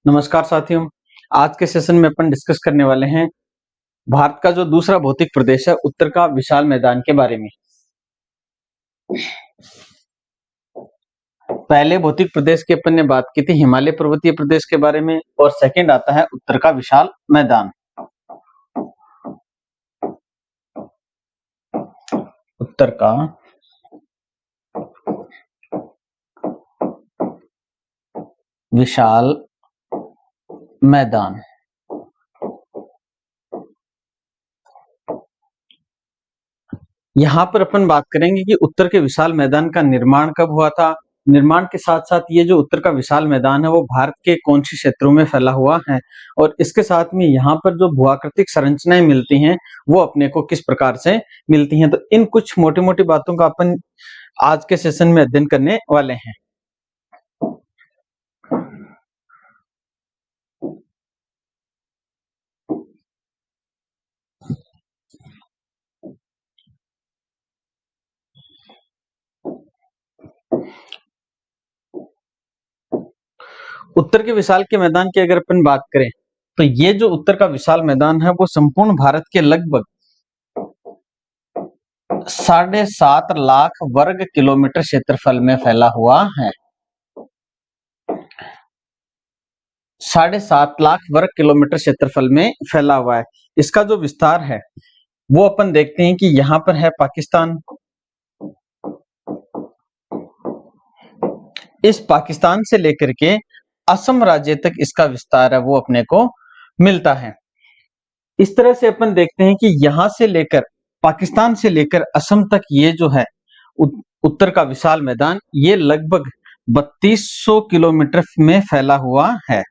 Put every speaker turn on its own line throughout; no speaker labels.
नमस्कार साथियों। आज के सेशन में अपन डिस्कस करने वाले हैं भारत का जो दूसरा भौतिक प्रदेश है उत्तर का विशाल मैदान के बारे में। पहले भौतिक प्रदेश की अपन ने बात की थी हिमालय पर्वतीय प्रदेश के बारे में और सेकंड आता है उत्तर का विशाल मैदान। उत्तर का विशाल मैदान। यहाँ पर अपन बात करेंगे कि उत्तर के विशाल मैदान का निर्माण कब हुआ था। निर्माण के साथ साथ ये जो उत्तर का विशाल मैदान है वो भारत के कौन से क्षेत्रों में फैला हुआ है और इसके साथ में यहाँ पर जो भूआकृतिक संरचनाएं मिलती हैं वो अपने को किस प्रकार से मिलती हैं। तो इन कुछ मोटी मोटी बातों का अपन आज के सेशन में अध्ययन करने वाले हैं। उत्तर के विशाल के मैदान की अगर अपन बात करें तो ये जो उत्तर का विशाल मैदान है वो संपूर्ण भारत के लगभग 7.5 लाख वर्ग किलोमीटर क्षेत्रफल में फैला हुआ है। 7.5 लाख वर्ग किलोमीटर क्षेत्रफल में फैला हुआ है। इसका जो विस्तार है वो अपन देखते हैं कि यहाँ पर है पाकिस्तान। इस पाकिस्तान से लेकर के असम राज्य तक इसका विस्तार है वो अपने को मिलता है। इस तरह से अपन देखते हैं कि यहां से लेकर पाकिस्तान से लेकर असम तक ये जो है उत्तर का विशाल मैदान ये लगभग 3200 किलोमीटर में फैला हुआ है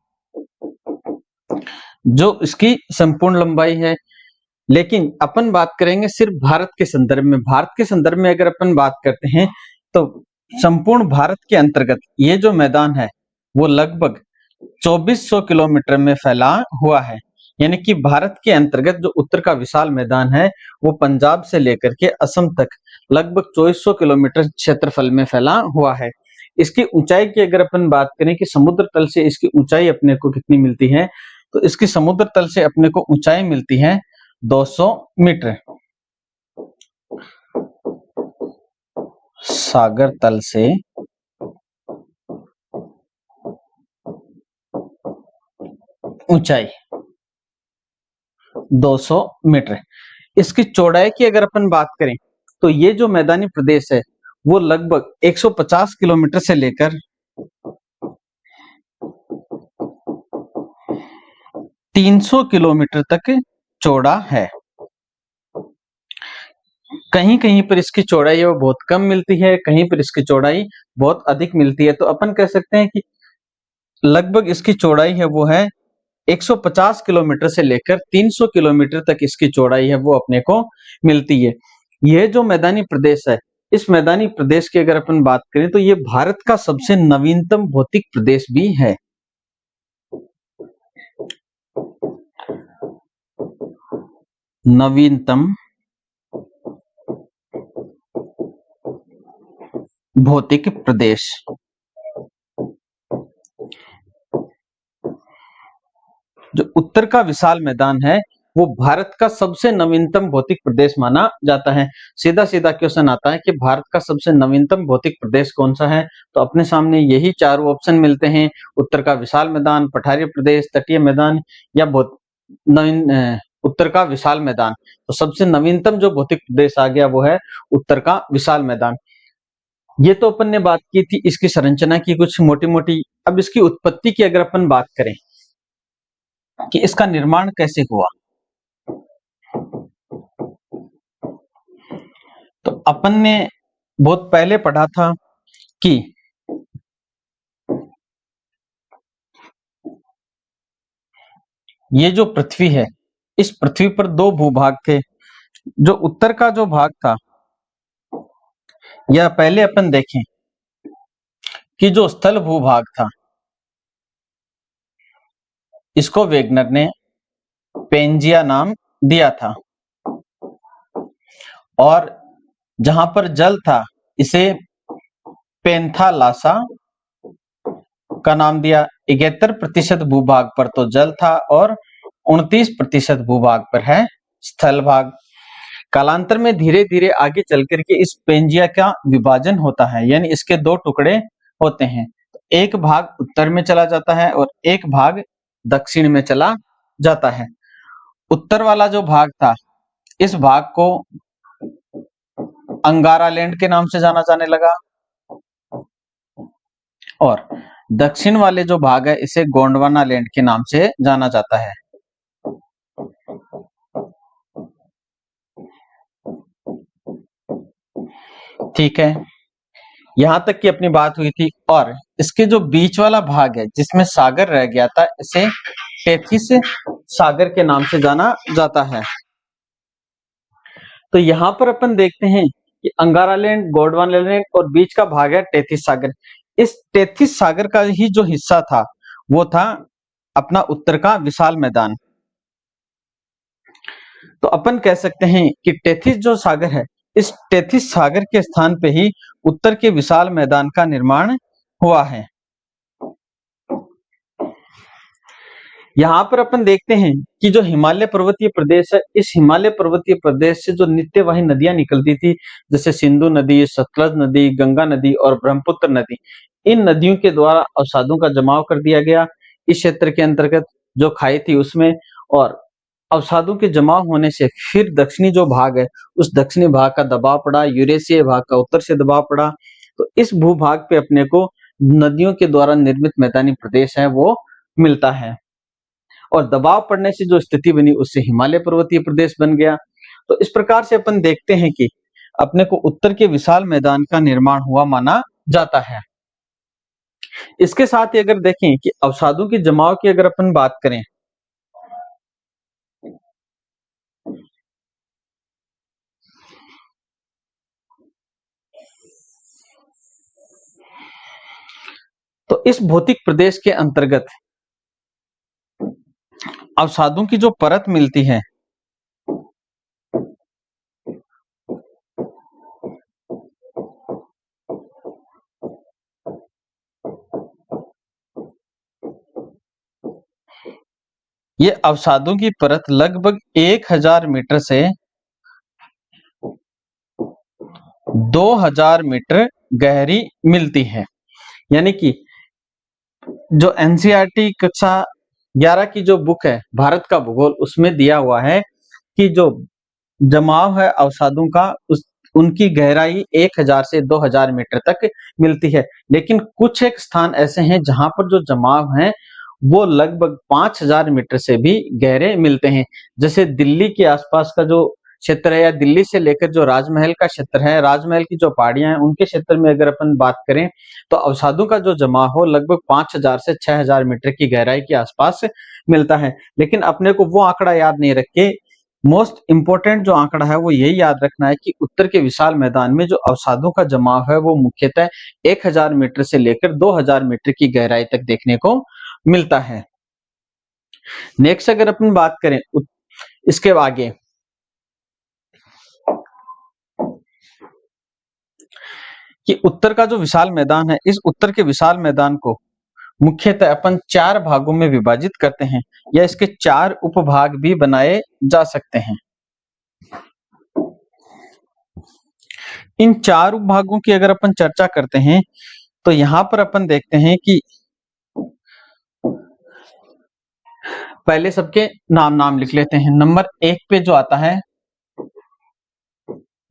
जो इसकी संपूर्ण लंबाई है। लेकिन अपन बात करेंगे सिर्फ भारत के संदर्भ में। भारत के संदर्भ में अगर अपन बात करते हैं तो संपूर्ण भारत के अंतर्गत ये जो मैदान है वो लगभग 2400 किलोमीटर में फैला हुआ है। यानी कि भारत के अंतर्गत जो उत्तर का विशाल मैदान है वो पंजाब से लेकर के असम तक लगभग 2400 किलोमीटर क्षेत्रफल में फैला हुआ है। इसकी ऊंचाई की अगर अपन बात करें कि समुद्र तल से इसकी ऊंचाई अपने को कितनी मिलती है तो इसकी समुद्र तल से अपने को ऊंचाई मिलती है 200 मीटर। सागर तल से ऊंचाई 200 मीटर। इसकी चौड़ाई की अगर अपन बात करें तो ये जो मैदानी प्रदेश है वो लगभग 150 किलोमीटर से लेकर 300 किलोमीटर तक चौड़ा है। कहीं कहीं पर इसकी चौड़ाई है वो बहुत कम मिलती है, कहीं पर इसकी चौड़ाई बहुत अधिक मिलती है। तो अपन कह सकते हैं कि लगभग इसकी चौड़ाई है वो है 150 किलोमीटर से लेकर 300 किलोमीटर तक इसकी चौड़ाई है वो अपने को मिलती है। यह जो मैदानी प्रदेश है इस मैदानी प्रदेश की अगर अपन बात करें तो ये भारत का सबसे नवीनतम भौतिक प्रदेश भी है। नवीनतम भौतिक प्रदेश। जो उत्तर का विशाल मैदान है वो भारत का सबसे नवीनतम भौतिक प्रदेश माना जाता है। सीधा सीधा क्वेश्चन आता है कि भारत का सबसे नवीनतम भौतिक प्रदेश कौन सा है तो अपने सामने यही चारों ऑप्शन मिलते हैं। उत्तर का विशाल मैदान, पठारी प्रदेश, तटीय मैदान या नवीन उत्तर का विशाल मैदान। तो सबसे नवीनतम जो भौतिक प्रदेश आ गया वो है उत्तर का विशाल मैदान। ये तो अपन ने बात की थी इसकी संरचना की कुछ मोटी मोटी। अब इसकी उत्पत्ति की अगर अपन बात करें कि इसका निर्माण कैसे हुआ तो अपन ने बहुत पहले पढ़ा था कि ये जो पृथ्वी है इस पृथ्वी पर दो भूभाग थे। जो उत्तर का जो भाग था या पहले अपन देखें कि जो स्थल भूभाग था इसको वेगनर ने पेंजिया नाम दिया था और जहां पर जल था इसे पेंथालासा का नाम दिया। 71% भूभाग पर तो जल था और 29% भूभाग पर है स्थल भाग। कालांतर में धीरे धीरे आगे चल करके इस पेंजिया का विभाजन होता है, यानी इसके दो टुकड़े होते हैं। एक भाग उत्तर में चला जाता है और एक भाग दक्षिण में चला जाता है। उत्तर वाला जो भाग था, इस भाग को अंगारा लैंड के नाम से जाना जाने लगा और दक्षिण वाले जो भाग है इसे गोंडवाना लैंड के नाम से जाना जाता है। ठीक है, यहां तक की अपनी बात हुई थी। और इसके जो बीच वाला भाग है जिसमें सागर रह गया था, इसे टेथिस सागर के नाम से जाना जाता है। तो यहां पर अपन देखते हैं कि अंगारा लैंड, गोंडवाना लैंड और बीच का भाग है टेथिस सागर। इस टेथिस सागर का ही जो हिस्सा था वो था अपना उत्तर का विशाल मैदान। तो अपन कह सकते हैं कि टेथिस जो सागर है, इस टेथिस सागर के स्थान पे ही उत्तर के विशाल मैदान का निर्माण हुआ है। यहाँ पर अपन देखते हैं कि जो हिमालय पर्वतीय प्रदेश है, इस हिमालय पर्वतीय प्रदेश से जो नित्यवाही नदियां निकलती थी, जैसे सिंधु नदी, सतलज नदी, गंगा नदी और ब्रह्मपुत्र नदी, इन नदियों के द्वारा अवसादों का जमाव कर दिया गया इस क्षेत्र के अंतर्गत जो खाई थी उसमें। और अवसादों के जमाव होने से फिर दक्षिणी जो भाग है, उस दक्षिणी भाग का दबाव पड़ा, यूरेशिया भाग का उत्तर से दबाव पड़ा। तो इस भूभाग पे अपने को नदियों के द्वारा निर्मित मैदानी प्रदेश है वो मिलता है। और दबाव पड़ने से जो स्थिति बनी उससे हिमालय पर्वतीय प्रदेश बन गया। तो इस प्रकार से अपन देखते हैं कि अपने को उत्तर के विशाल मैदान का निर्माण हुआ माना जाता है। इसके साथ ही अगर देखें कि अवसादों के जमाव की अगर अपन बात करें, तो इस भौतिक प्रदेश के अंतर्गत अवसादों की जो परत मिलती है, ये अवसादों की परत लगभग 1000 मीटर से 2000 मीटर गहरी मिलती है। यानी कि जो एनसीईआरटी कक्षा 11 की जो बुक है भारत का भूगोल, उसमें दिया हुआ है कि जो जमाव है अवसादों का उस उनकी गहराई 1000 से 2000 मीटर तक मिलती है। लेकिन कुछ एक स्थान ऐसे हैं जहां पर जो जमाव है वो लगभग 5000 मीटर से भी गहरे मिलते हैं। जैसे दिल्ली के आसपास का जो क्षेत्र है या दिल्ली से लेकर जो राजमहल का क्षेत्र है, राजमहल की जो पहाड़ियां हैं उनके क्षेत्र में अगर अपन बात करें तो अवसादों का जो जमाव हो लगभग 5000 से 6000 मीटर की गहराई के आसपास मिलता है। लेकिन अपने को वो आंकड़ा याद नहीं रख के मोस्ट इंपोर्टेंट जो आंकड़ा है वो यही याद रखना है कि उत्तर के विशाल मैदान में जो अवसादों का जमाव है वो मुख्यतः 1000 मीटर से लेकर 2000 मीटर की गहराई तक देखने को मिलता है। नेक्स्ट अगर अपन बात करें इसके आगे कि उत्तर का जो विशाल मैदान है, इस उत्तर के विशाल मैदान को मुख्यतः अपन 4 भागों में विभाजित करते हैं या इसके 4 उपभाग भी बनाए जा सकते हैं। इन 4 उपभागों की अगर अपन चर्चा करते हैं तो यहां पर अपन देखते हैं कि पहले सबके नाम नाम लिख लेते हैं। नंबर 1 पे जो आता है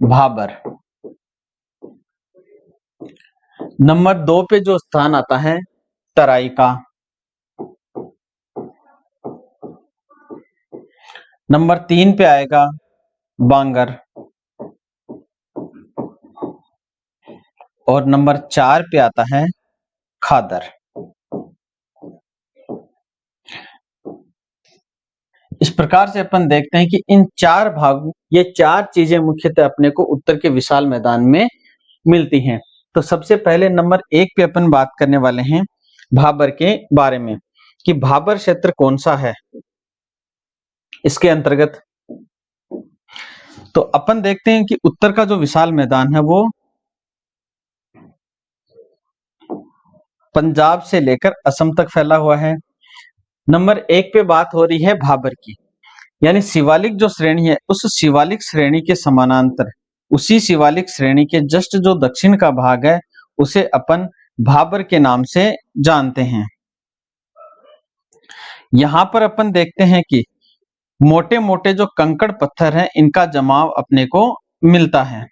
भाबर, नंबर 2 पे जो स्थान आता है तराई का, नंबर 3 पे आएगा बांगर और नंबर 4 पे आता है खादर। इस प्रकार से अपन देखते हैं कि इन 4 भागों, ये 4 चीजें मुख्यतः अपने को उत्तर के विशाल मैदान में मिलती हैं। तो सबसे पहले नंबर 1 पे अपन बात करने वाले हैं भाबर के बारे में कि भाबर क्षेत्र कौन सा है इसके अंतर्गत। तो अपन देखते हैं कि उत्तर का जो विशाल मैदान है वो पंजाब से लेकर असम तक फैला हुआ है। नंबर 1 पे बात हो रही है भाबर की, यानी शिवालिक जो श्रेणी है उस शिवालिक श्रेणी के समानांतर उसी शिवालिक श्रेणी के जस्ट जो दक्षिण का भाग है उसे अपन भाबर के नाम से जानते हैं। यहां पर अपन देखते हैं कि मोटे मोटे जो कंकड़ पत्थर हैं इनका जमाव अपने को मिलता है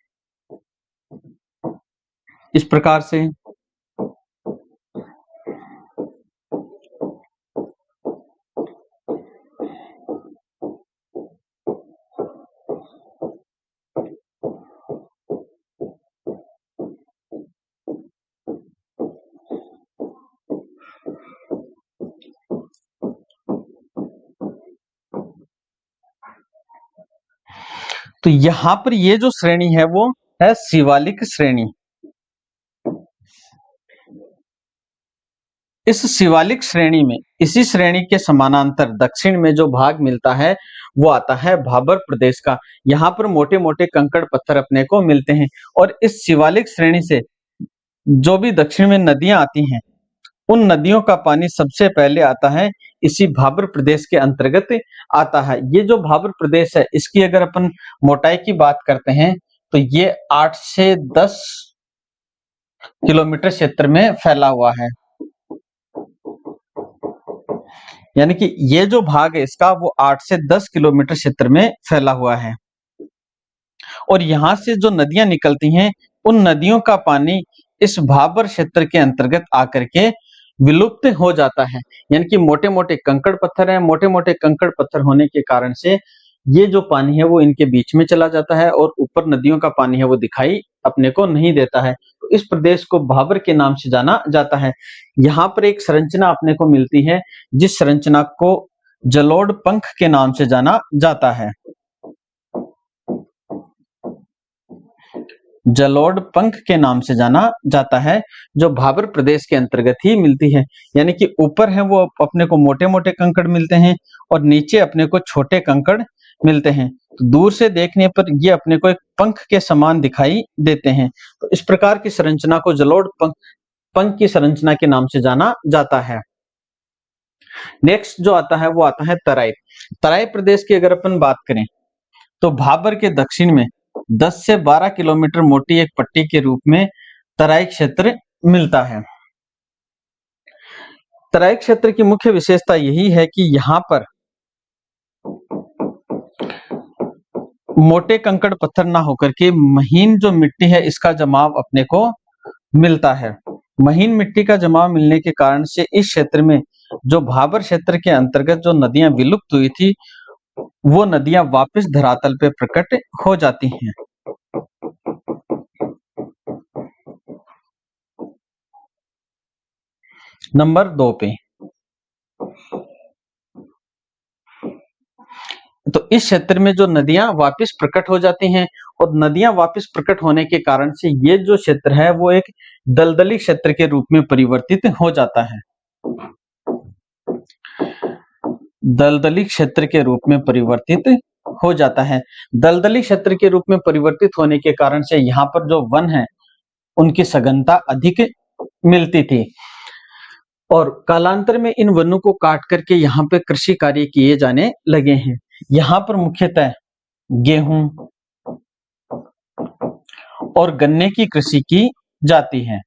इस प्रकार से। तो यहां पर ये जो श्रेणी है वो है शिवालिक श्रेणी। इस शिवालिक श्रेणी में इसी श्रेणी के समानांतर दक्षिण में जो भाग मिलता है वो आता है भाबर प्रदेश का। यहाँ पर मोटे मोटे कंकड़ पत्थर अपने को मिलते हैं और इस शिवालिक श्रेणी से जो भी दक्षिण में नदियां आती हैं उन नदियों का पानी सबसे पहले आता है इसी भाबर प्रदेश के अंतर्गत आता है। ये जो भाबर प्रदेश है इसकी अगर अपन मोटाई की बात करते हैं तो ये 8 से 10 किलोमीटर क्षेत्र में फैला हुआ है, यानी कि ये जो भाग है इसका वो 8 से 10 किलोमीटर क्षेत्र में फैला हुआ है। और यहां से जो नदियां निकलती हैं उन नदियों का पानी इस भाबर क्षेत्र के अंतर्गत आकर के विलुप्त हो जाता है, यानी कि मोटे मोटे कंकड़ पत्थर हैं, मोटे मोटे कंकड़ पत्थर होने के कारण से ये जो पानी है वो इनके बीच में चला जाता है और ऊपर नदियों का पानी है वो दिखाई अपने को नहीं देता है। तो इस प्रदेश को भाबर के नाम से जाना जाता है। यहाँ पर एक संरचना अपने को मिलती है जिस संरचना को जलोढ़ पंख के नाम से जाना जाता है। जलोढ़ पंख के नाम से जाना जाता है, जो भाबर प्रदेश के अंतर्गत ही मिलती है। यानी कि ऊपर है वो अपने को मोटे मोटे कंकड़ मिलते हैं और नीचे अपने को छोटे कंकड़ मिलते हैं। तो दूर से देखने पर ये अपने को एक पंख के समान दिखाई देते हैं। तो इस प्रकार की संरचना को जलोढ़ पंख की संरचना के नाम से जाना जाता है। नेक्स्ट जो आता है वो आता है तराई। तराई प्रदेश की अगर अपन बात करें तो भाबर के दक्षिण में 10 से 12 किलोमीटर मोटी एक पट्टी के रूप में तराई क्षेत्र मिलता है। तराई क्षेत्र की मुख्य विशेषता यही है कि यहाँ पर मोटे कंकड़ पत्थर ना होकर के महीन जो मिट्टी है इसका जमाव अपने को मिलता है। महीन मिट्टी का जमाव मिलने के कारण से इस क्षेत्र में जो भाबर क्षेत्र के अंतर्गत जो नदियां विलुप्त हुई थी वो नदियां वापस धरातल पे प्रकट हो जाती हैं। नंबर 2 पे तो इस क्षेत्र में जो नदियां वापस प्रकट हो जाती हैं और नदियां वापस प्रकट होने के कारण से ये जो क्षेत्र है वो एक दलदली क्षेत्र के रूप में परिवर्तित हो जाता है। दलदली क्षेत्र के रूप में परिवर्तित हो जाता है। दलदली क्षेत्र के रूप में परिवर्तित होने के कारण से यहाँ पर जो वन है उनकी सघनता अधिक मिलती थी और कालांतर में इन वनों को काट करके यहाँ पे कृषि कार्य किए जाने लगे हैं। यहाँ पर मुख्यतः गेहूं और गन्ने की कृषि की जाती है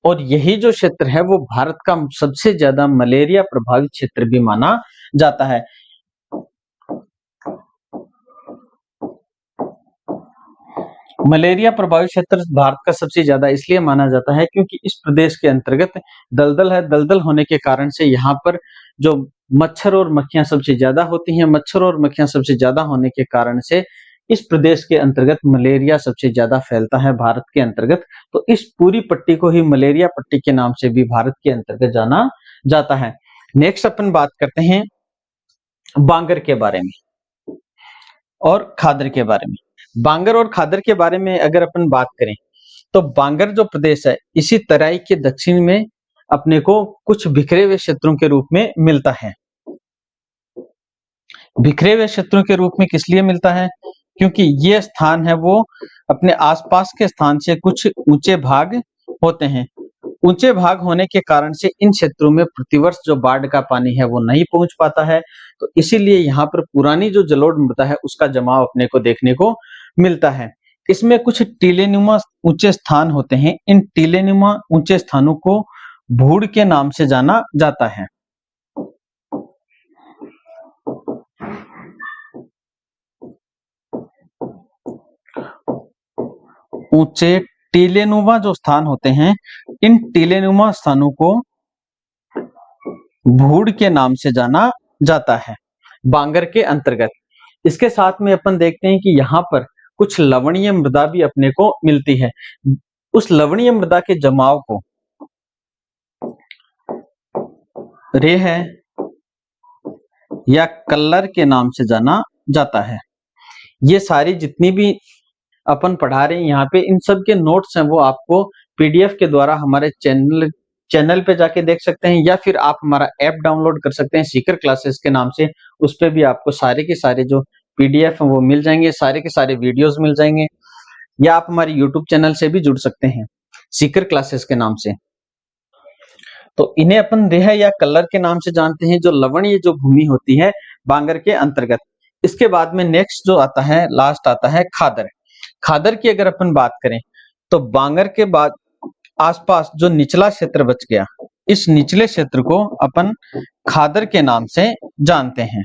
और यही जो क्षेत्र है वो भारत का सबसे ज्यादा मलेरिया प्रभावित क्षेत्र भी माना जाता है। मलेरिया प्रभावित क्षेत्र भारत का सबसे ज्यादा इसलिए माना जाता है क्योंकि इस प्रदेश के अंतर्गत दलदल है। दलदल होने के कारण से यहाँ पर जो मच्छर और मक्खियां सबसे ज्यादा होती हैं, मच्छर और मक्खियां सबसे ज्यादा होने के कारण से इस प्रदेश के अंतर्गत मलेरिया सबसे ज्यादा फैलता है भारत के अंतर्गत। तो इस पूरी पट्टी को ही मलेरिया पट्टी के नाम से भी भारत के अंतर्गत जाना जाता है। नेक्स्ट अपन बात करते हैं बांगर के बारे में और खादर के बारे में। बांगर और खादर के बारे में अगर अपन बात करें तो बांगर जो प्रदेश है इसी तराई के दक्षिण में अपने को कुछ बिखरे हुए क्षेत्रों के रूप में मिलता है। बिखरे हुए क्षेत्रों के रूप में किस लिए मिलता है? क्योंकि ये स्थान है वो अपने आसपास के स्थान से कुछ ऊंचे भाग होते हैं ऊंचे भाग होने के कारण से इन क्षेत्रों में प्रतिवर्ष जो बाढ़ का पानी है वो नहीं पहुंच पाता है, तो इसीलिए यहाँ पर पुरानी जो जलोढ़ मृदा है उसका जमाव अपने को देखने को मिलता है। इसमें कुछ टीलेनुमा ऊंचे स्थान होते हैं, इन टीलेनुमा ऊंचे स्थानों को भूड़ के नाम से जाना जाता है। ऊंचे टीलेनुमा जो स्थान होते हैं, इन टीलेनुमा स्थानों को भूड़ के नाम से जाना जाता है बांगर के अंतर्गत। इसके साथ में अपन देखते हैं कि यहाँ पर कुछ लवणीय मृदा भी अपने को मिलती है। उस लवणीय मृदा के जमाव को रेह या कल्लर के नाम से जाना जाता है। ये सारी जितनी भी अपन पढ़ा रहे हैं यहाँ पे, इन सब के नोट्स हैं वो आपको पीडीएफ के द्वारा हमारे चैनल पे जाके देख सकते हैं, या फिर आप हमारा ऐप डाउनलोड कर सकते हैं सीकर क्लासेस के नाम से। उस पे भी आपको सारे के सारे जो पीडीएफ हैं वो मिल जाएंगे, सारे के सारे वीडियोस मिल जाएंगे, या आप हमारे यूट्यूब चैनल से भी जुड़ सकते हैं सीकर क्लासेस के नाम से। तो इन्हें अपन रेह या कल्लर के नाम से जानते हैं, जो लवणीय जो भूमि होती है बांगर के अंतर्गत। इसके बाद में नेक्स्ट जो आता है, लास्ट आता है खादर। खादर की अगर अपन बात करें तो बांगर के बाद आसपास जो निचला क्षेत्र बच गया, इस निचले क्षेत्र को अपन खादर के नाम से जानते हैं।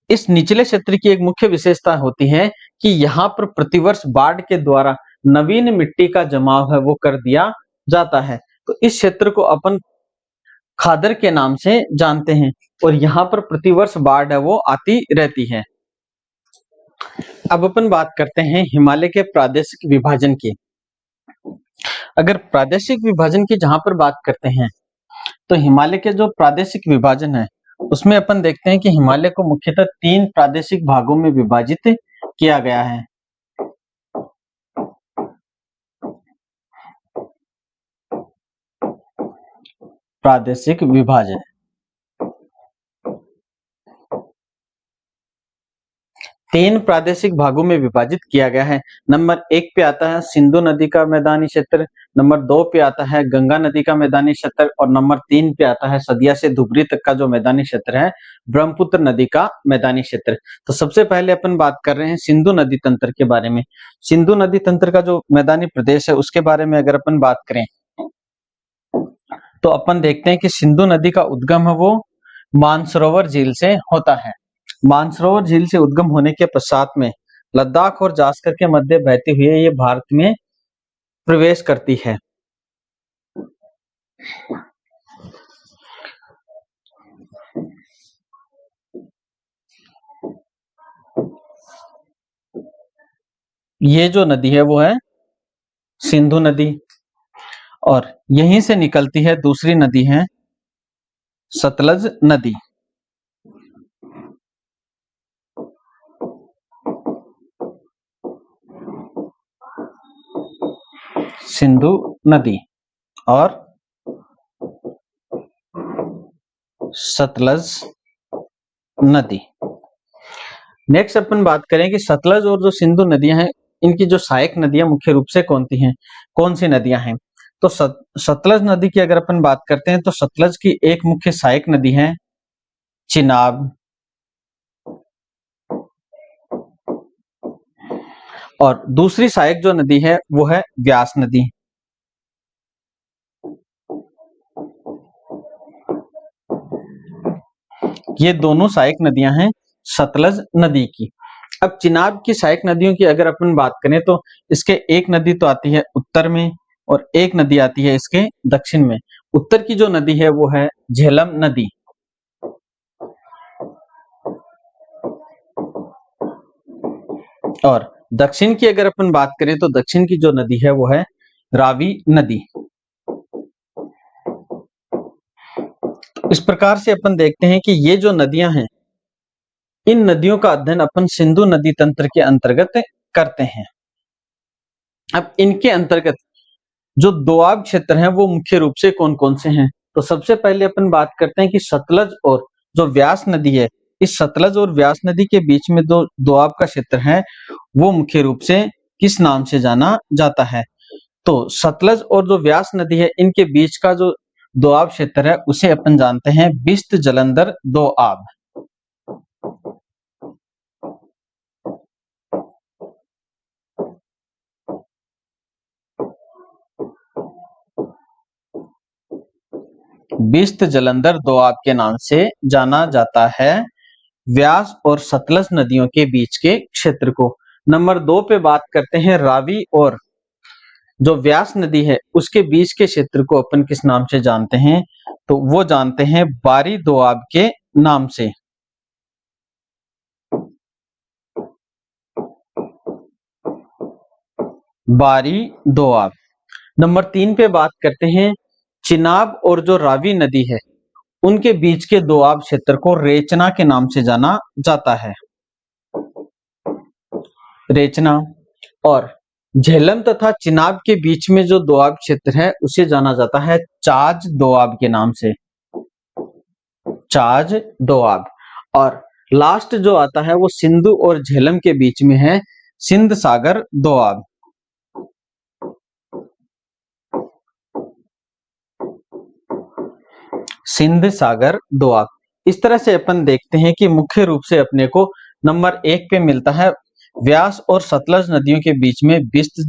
इस निचले क्षेत्र की एक मुख्य विशेषता होती है कि यहाँ पर प्रतिवर्ष बाढ़ के द्वारा नवीन मिट्टी का जमाव है वो कर दिया जाता है, तो इस क्षेत्र को अपन खादर के नाम से जानते हैं, और यहाँ पर प्रतिवर्ष बाढ़ है वो आती रहती है। अब अपन बात करते हैं हिमालय के प्रादेशिक विभाजन की। अगर प्रादेशिक विभाजन की जहां पर बात करते हैं तो हिमालय के जो प्रादेशिक विभाजन है उसमें अपन देखते हैं कि हिमालय को मुख्यतः 3 प्रादेशिक भागों में विभाजित किया गया है। प्रादेशिक विभाजन 3 प्रादेशिक भागों में विभाजित किया गया है। नंबर 1 पे आता है सिंधु नदी का मैदानी क्षेत्र, नंबर 2 पे आता है गंगा नदी का मैदानी क्षेत्र, और नंबर 3 पे आता है सदिया से धुबरी तक का जो मैदानी क्षेत्र है ब्रह्मपुत्र नदी का मैदानी क्षेत्र। तो सबसे पहले अपन बात कर रहे हैं सिंधु नदी तंत्र के बारे में। सिंधु नदी तंत्र का जो मैदानी प्रदेश है उसके बारे में अगर अपन बात करें तो अपन देखते हैं कि सिंधु नदी का उद्गम है वो मानसरोवर झील से होता है। मानसरोवर झील से उद्गम होने के पश्चात में लद्दाख और जास्कर के मध्य बहते हुए ये भारत में प्रवेश करती है। ये जो नदी है वो है सिंधु नदी, और यहीं से निकलती है दूसरी नदी है सतलज नदी। सिंधु नदी और सतलज नदी। नेक्स्ट अपन बात करें कि सतलज और जो सिंधु नदियां हैं इनकी जो सहायक नदियां मुख्य रूप से कौन सी नदियां हैं। तो सतलज नदी की अगर अपन बात करते हैं तो सतलज की एक मुख्य सहायक नदी है चिनाब, और दूसरी सहायक जो नदी है वो है व्यास नदी। ये दोनों सहायक नदियां हैं सतलज नदी की। अब चिनाब की सहायक नदियों की अगर अपन बात करें तो इसके एक नदी तो आती है उत्तर में और एक नदी आती है इसके दक्षिण में। उत्तर की जो नदी है वो है झेलम नदी, और दक्षिण की अगर अपन बात करें तो दक्षिण की जो नदी है वो है रावी नदी। इस प्रकार से अपन देखते हैं कि ये जो नदियां हैं इन नदियों का अध्ययन अपन सिंधु नदी तंत्र के अंतर्गत करते हैं। अब इनके अंतर्गत जो दोआब क्षेत्र हैं वो मुख्य रूप से कौन कौन से हैं, तो सबसे पहले अपन बात करते हैं कि सतलज और जो व्यास नदी है, इस सतलज और व्यास नदी के बीच में जो दोआब का क्षेत्र है वो मुख्य रूप से किस नाम से जाना जाता है? तो सतलज और जो व्यास नदी है इनके बीच का जो दोआब क्षेत्र है उसे अपन जानते हैं बिस्त जलंधर दोआब। बिस्त जलंधर दोआब के नाम से जाना जाता है व्यास और सतलज नदियों के बीच के क्षेत्र को। नंबर 2 पे बात करते हैं रावी और जो व्यास नदी है उसके बीच के क्षेत्र को अपन किस नाम से जानते हैं? तो वो जानते हैं बारी दोआब के नाम से। बारी दोआब। नंबर 3 पे बात करते हैं चिनाब और जो रावी नदी है उनके बीच के दोआब क्षेत्र को रेचना के नाम से जाना जाता है। रेचना। और झेलम तथा चिनाब के बीच में जो दोआब क्षेत्र है उसे जाना जाता है चाज दोआब के नाम से। चाज दोआब। और लास्ट जो आता है वो सिंधु और झेलम के बीच में है सिंध सागर दोआब। सिंध सागर दोआब। इस तरह से अपन देखते हैं कि मुख्य रूप से अपने को नंबर 1 पे मिलता है व्यास और सतलज नदियों के बीच में बिस्त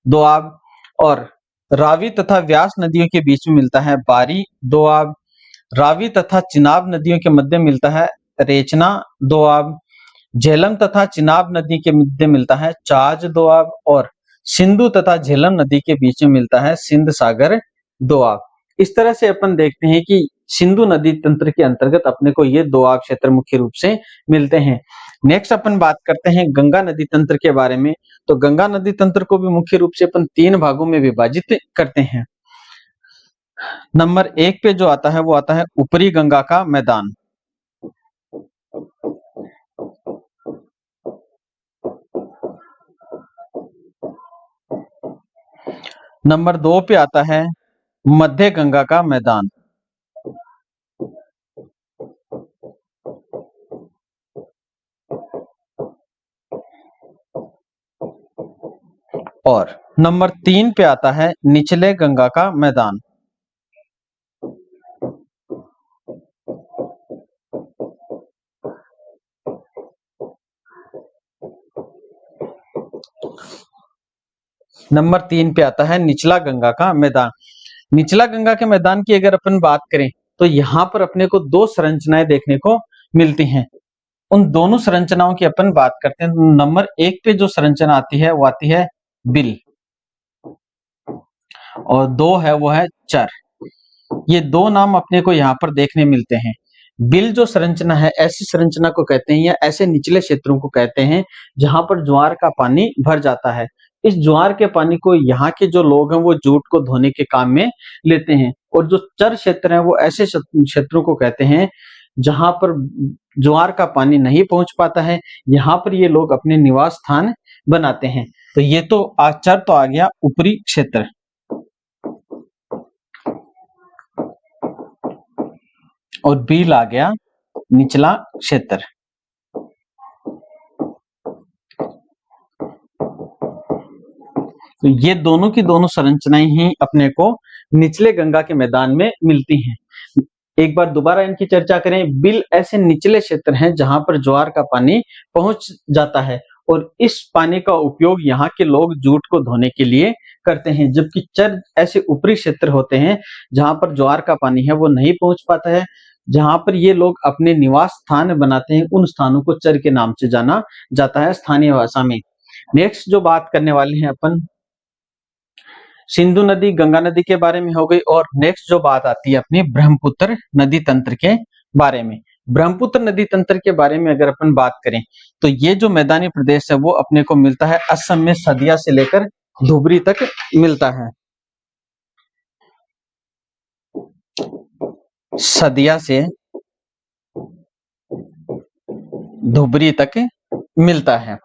दोआब, और रावी तथा व्यास नदियों के बीच में मिलता है बारी दोआब, रावी तथा चिनाब नदियों के मध्य मिलता है रेचना दोआब, झेलम तथा चिनाब नदी के मध्य मिलता है चाज दोआब, और सिंधु तथा झेलम नदी के बीच में मिलता है सिंध सागर दोआब। इस तरह से अपन देखते हैं कि सिंधु नदी तंत्र के अंतर्गत अपने को ये दोआब क्षेत्र मुख्य रूप से मिलते हैं। नेक्स्ट अपन बात करते हैं गंगा नदी तंत्र के बारे में। तो गंगा नदी तंत्र को भी मुख्य रूप से अपन 3 भागों में विभाजित करते हैं। नंबर 1 पे जो आता है वो आता है ऊपरी गंगा का मैदान। नंबर 2 पे आता है मध्य गंगा का मैदान। और नंबर 3 पे आता है निचले गंगा का मैदान। नंबर 3 पे आता है निचला गंगा का मैदान। निचला गंगा के मैदान की अगर अपन बात करें तो यहाँ पर अपने को 2 संरचनाएं देखने को मिलती हैं। उन दोनों संरचनाओं की अपन बात करते हैं। नंबर 1 पे जो संरचना आती है वो आती है बिल, और 2 है वो है चर। ये 2 नाम अपने को यहाँ पर देखने मिलते हैं। बिल जो संरचना है ऐसी संरचना को कहते हैं या ऐसे निचले क्षेत्रों को कहते हैं जहां पर ज्वार का पानी भर जाता है। इस ज्वार के पानी को यहाँ के जो लोग हैं वो जूट को धोने के काम में लेते हैं। और जो चर क्षेत्र है वो ऐसे क्षेत्रों को कहते हैं जहां पर ज्वार का पानी नहीं पहुंच पाता है, यहाँ पर ये लोग अपने निवास स्थान बनाते हैं। तो ये तो चर तो आ गया ऊपरी क्षेत्र, और बिल आ गया निचला क्षेत्र। तो ये दोनों की दोनों संरचनाएं ही अपने को निचले गंगा के मैदान में मिलती हैं। एक बार दोबारा इनकी चर्चा करें। बिल ऐसे निचले क्षेत्र हैं जहां पर ज्वार का पानी पहुंच जाता है और इस पानी का उपयोग यहाँ के लोग जूट को धोने के लिए करते हैं, जबकि चर ऐसे ऊपरी क्षेत्र होते हैं जहां पर ज्वार का पानी है वो नहीं पहुंच पाता है, जहां पर ये लोग अपने निवास स्थान बनाते हैं। उन स्थानों को चर के नाम से जाना जाता है स्थानीय भाषा में। नेक्स्ट जो बात करने वाले हैं अपन सिंधु नदी गंगा नदी के बारे में हो गई, और नेक्स्ट जो बात आती है अपनी ब्रह्मपुत्र नदी तंत्र के बारे में। ब्रह्मपुत्र नदी तंत्र के बारे में अगर अपन बात करें तो ये जो मैदानी प्रदेश है वो अपने को मिलता है असम में सदिया से लेकर धुबरी तक मिलता है। सदिया से धुबरी तक मिलता है।